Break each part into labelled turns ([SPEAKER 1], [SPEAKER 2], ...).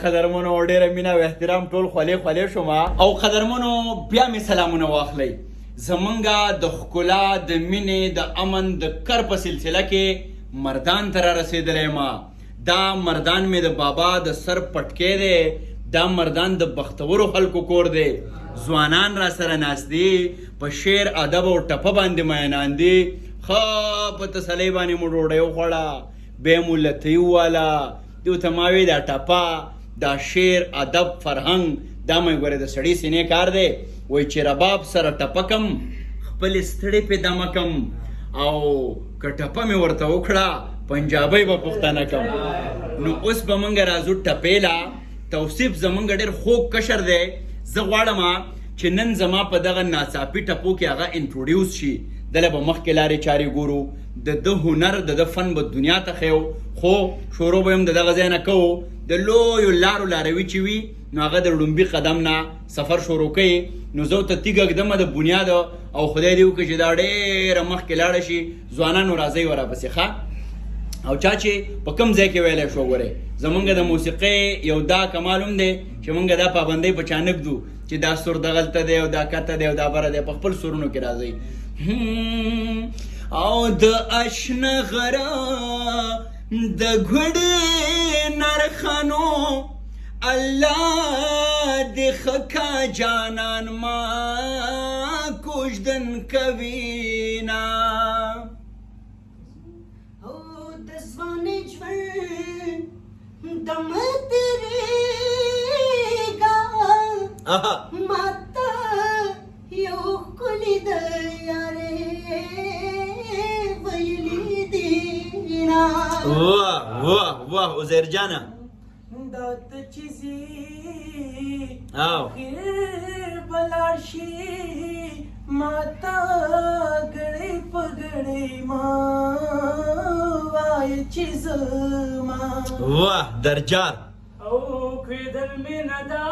[SPEAKER 1] قدرمنو ډېره مینه او احترام ټول خولې شوم او قدرمنو بیا مې سلامونه واخلئ. زمونږه د ښکلا د مینې د امن د کر په سلسله کې مردان ته رارسېدلی یم. دا مردان مې د بابا د سر پټکی دی. دا مردان د بختورو خلکو کور دی. ځوانان را سره ناست دي، په شعر ادب او ټپه باندې مینان دي. ښه په تسلۍ باندې مو ډوډۍ وخوړه، بیا مو لتۍ وواله، دیو ته ما وی دا ټپه، دا شعر ادب فرهنګ دا مې ګورې د سړي سینې کار دی. وایي چې رباب سره ټپه کم، خپلې ستړې پې دمه کم، او که ټپه مې ورته وکړه پنجابۍ به پښتانه کم. نو اوس به موږ راځو ټپې له. توصیف زمونږ ډېر خوږ کشر دی. زه غواړم چې نن زما په دغه ناڅاپي ټپو کې هغه انټروډیوس شي. دله به مخکې لارې چارې ګورو، د ده هنر د ده فن به دنیا ته ښیو. خو شروع به هم د دغه ځای نه کوو. د لویو لارو لاروي چې وي نو هغه د لومبي قدم نه سفر شروع کوي. نو زه ورته تیږه ږدمه د بنیاد، او خدای دې وکړي چې دا ډېره مخکې لاړه شي. ځوانانو راځئ ورپسې ښه. او چا چې په کوم ځای کې ویلی شو ګورئ، زمونږ د موسیقۍ یو دا کمال هم دی چې مونږ دا پابندۍ په چا نه ږدو چې دا سور دغلته دی او دا کته دی او دا بره دی. په خپل سورونو کې راځئ. او د اشنا غره د ګوډې نرخانو الله دې خکا جانان ما کوژدن کوینا.
[SPEAKER 2] او د ځوانۍ ژوند دم تېرېږه ماته یو ښکلي د یارې ویلي دینه.
[SPEAKER 1] واه واه واه عزیر جانه
[SPEAKER 2] دا ته چې ځي
[SPEAKER 1] او
[SPEAKER 2] خیر به لاړ شي ماته ګړۍ په ګړۍ ما وایه چې زما
[SPEAKER 1] واه درجار
[SPEAKER 2] او کېدل مې نه ده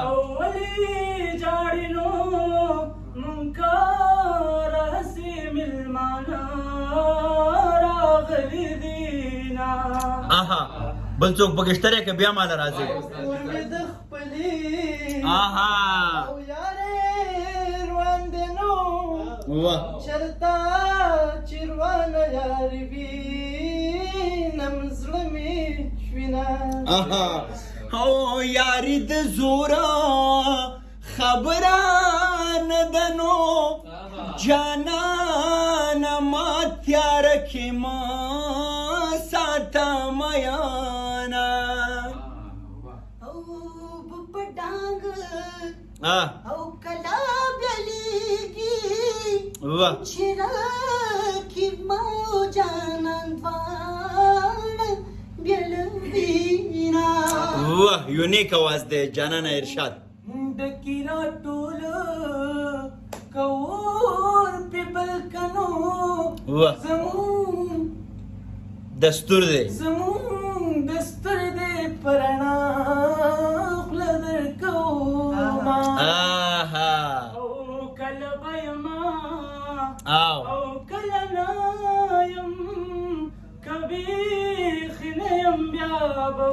[SPEAKER 2] او ولې جاړې نو مونږ راسې مېلمانه راغلي دینه.
[SPEAKER 1] بل څوک پکې شته دی که بیا ماله راځي؟
[SPEAKER 2] کور مې د خپلې او یارې روان دی نو چرته چې روانه یارې وینم زړه مې شوینه.
[SPEAKER 1] او یاري د زوره خبره نه ده نو جانانه ما تیاره کې ما ساته میانه.
[SPEAKER 2] او په ډانګ او کلا بیلیږي چې راکي ما جانان دواړه بیلوینه.
[SPEAKER 1] واه یونیک اواز دی جانانه ارشاد.
[SPEAKER 2] ډکي راټوله کور پې بلکنو زمون
[SPEAKER 1] دستور دی
[SPEAKER 2] دستور دی پرانا خوله درکوما. او کله به یما او کله نه یم که بیخي نه یم بیا به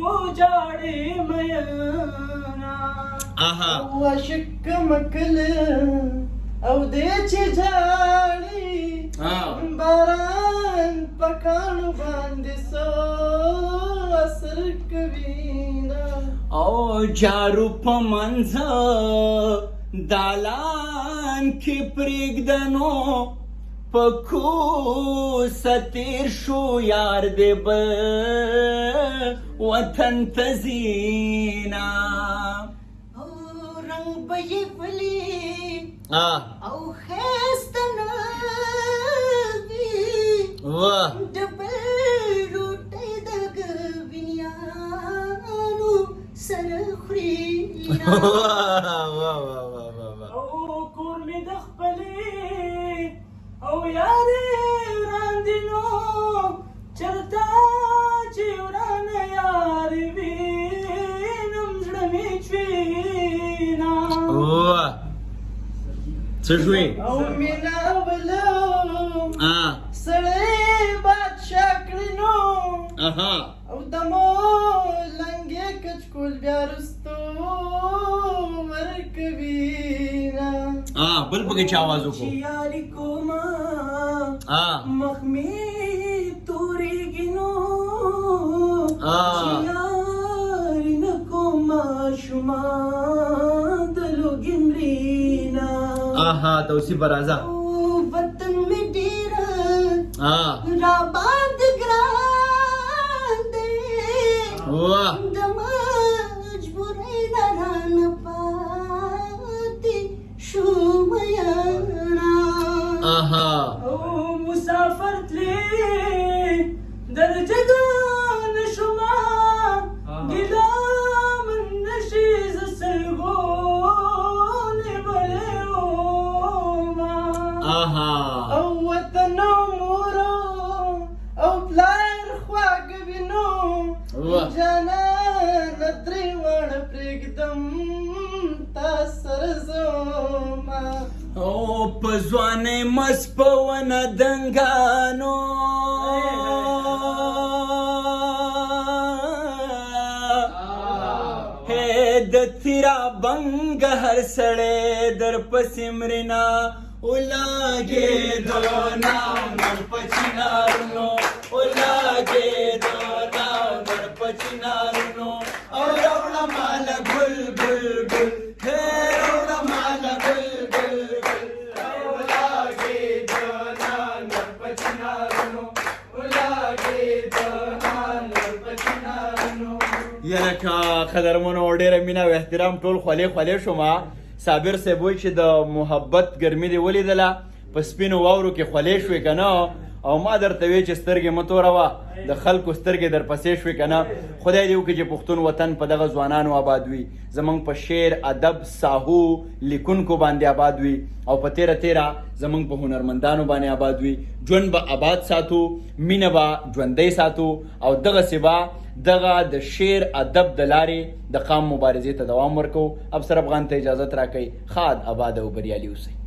[SPEAKER 2] وجاړې مینا. او عاشق کمه کله او دې چې جاړي باران په کاڼو باندې سو اثر کوینه.
[SPEAKER 1] او جارو په منځه دالان کې پرېږدنو په کوڅه تېر شو یار دې بل وطن ته ځینه.
[SPEAKER 2] او رنګ به یې ولي او ښایسته نه وي د بل ډوډۍ د ګوینیانو سره خوري. او کور مې د خپلې او یارې وړاندې نو چرته چې ورانه یارې وینم زړه مې چوینه.
[SPEAKER 1] څه شوې؟
[SPEAKER 2] او مینا ولو سړی بادشاه کړي نو او دمو لنګې کچکول بیا رستو ورکوینا
[SPEAKER 1] بل پکې چا आवाज وکړو
[SPEAKER 2] یاري کوما مخمي توري ګنو یاري نکوما شما دلو ګمرینا
[SPEAKER 1] توصیف برازا
[SPEAKER 2] وطن می ډیر را باندې ګران دی د مجبورۍ نه رانه پاتې شوم یاره او مسافر تلې در جګه نه شومه ګیله من نشي زه سلګونې بلې ومه او وطن او مورو او پلار خواږه وینو جانانه درې واړه پرېږدم تا سره زما
[SPEAKER 1] او په ځوانۍ مست په ونه دنګانو د تیرا بنګ هر سړی در پسې مرنا ولاګېدو ناونر په چنارونو ولاګېدو ناونر په چنارونو او راوړه ماله ګل ګل ګل راوړه ماله ګل ګل ګل ولاګېدو ناونر په چنارونو ولاګېدو ناونر په چنارونو یاره که قدرمنو ډېره مینه او احترام ټول خولې خولې شومه صابر صاحب وایي چې د محبت ګرمي دې ولیدله په سپینو واورو کې خولې شوې که نه او ما درته وی چې سترګې مه توروه د خلکو سترګې در پسې شوې که نه خدای دې وکړي چې پښتون وطن په دغه ځوانانو آباد وي زموږ په شعر ادب ساهو لیکونکو باندې آباد وي او په تیره تیره زموږ په هنرمندانو باندې آباد وي ژوند به آباد ساتو مینه به ژوندی ساتو او دغسې به دغه د شعر ادب د لارې د قام مبارزې ته دوام ورکو افسر افغان ته اجازت راکوي ښاد آباد او بریالي اوسئ